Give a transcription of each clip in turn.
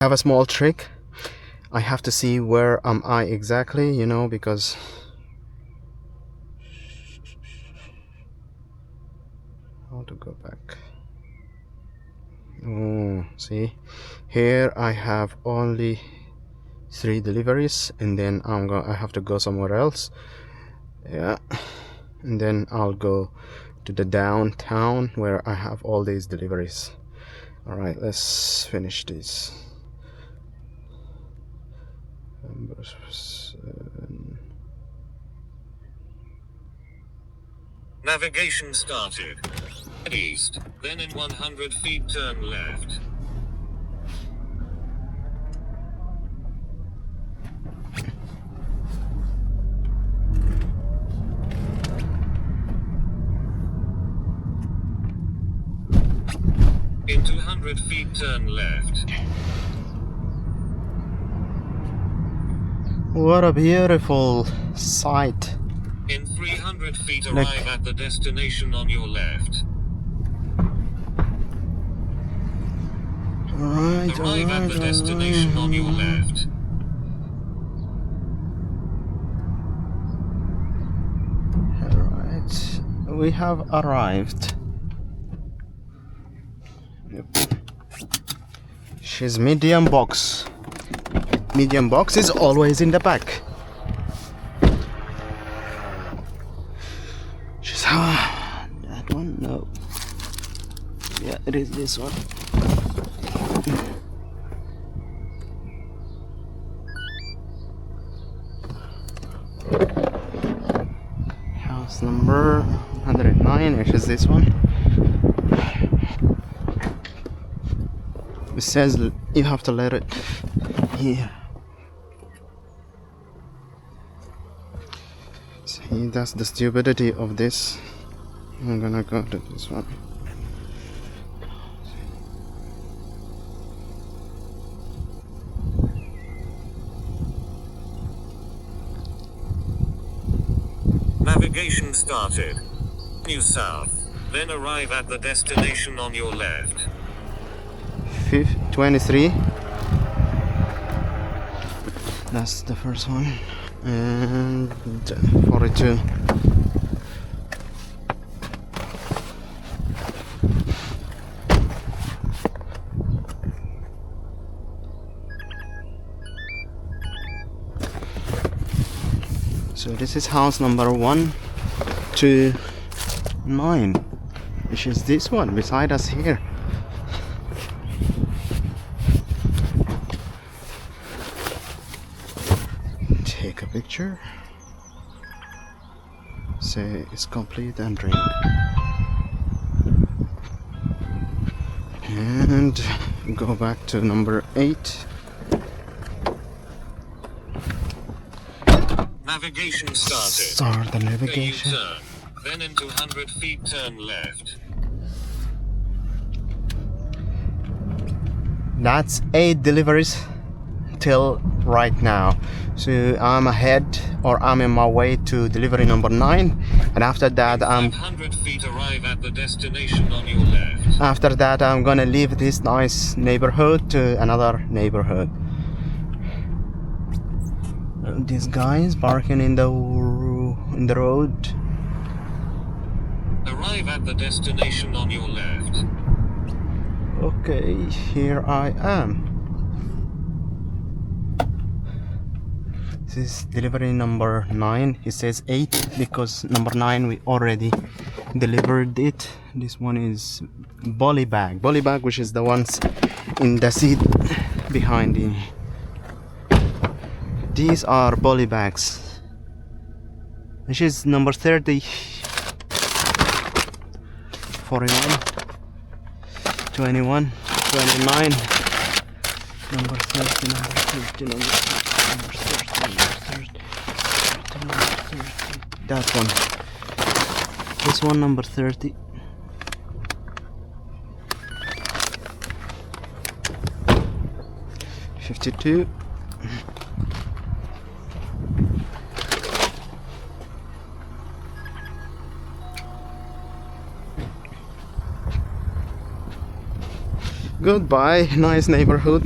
I have a small trick. I have to see where am I exactly, you know, because how to go back. Oh, see, here I have only 3 deliveries, and then I have to go somewhere else. Yeah, and then I'll go to the downtown where I have all these deliveries. All right, let's finish this. Number 7. Navigation started. Head east, then in 100 feet turn left. In 200 feet turn left. What a beautiful sight. In 300 feet arrive at the destination on your left. Arrive at the destination on your left. Alright, we have arrived. Yep. She's medium box. Medium box is always in the back. She's that one? No. Yeah, it is this one. House number 109, which is this one. It says you have to let it here. See, that's the stupidity of this. I'm gonna go to this one. Navigation started. Continue south, then arrive at the destination on your left. 23. That's the first one. And 42. So this is house number 129, which is this one beside us here. Take a picture, say it's complete, and ring. And go back to number 8. Navigation started. Start the navigation. U-turn, then in 200 feet turn left. That's 8 deliveries till right now. So I'm ahead, or I'm in my way to delivery number 9, and after that I'm 500 feet arrive at the destination on your left. after that I'm gonna leave this nice neighborhood to another neighborhood. These guys barking in the road. Arrive at the destination on your left. Okay, here I am. This is delivery number 9. It says 8 because number 9 we already delivered it. This one is Bolly bag, which is the ones in the seat behind me. These are Bolly bags, which is number 30, 41, 21, 29, number 30, number 30, number 30, number 30, number 30, number 30, that one, this one number 30, '52. Goodbye, nice neighborhood.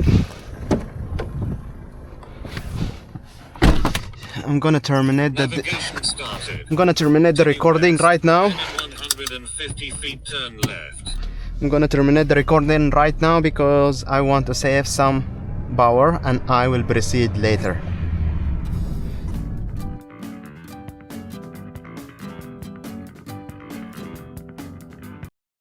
I'm gonna terminate the Navigation started. I'm gonna terminate the recording right now. Then at 150 feet turn left. I'm gonna terminate the recording right now because I want to save some power and I will proceed later.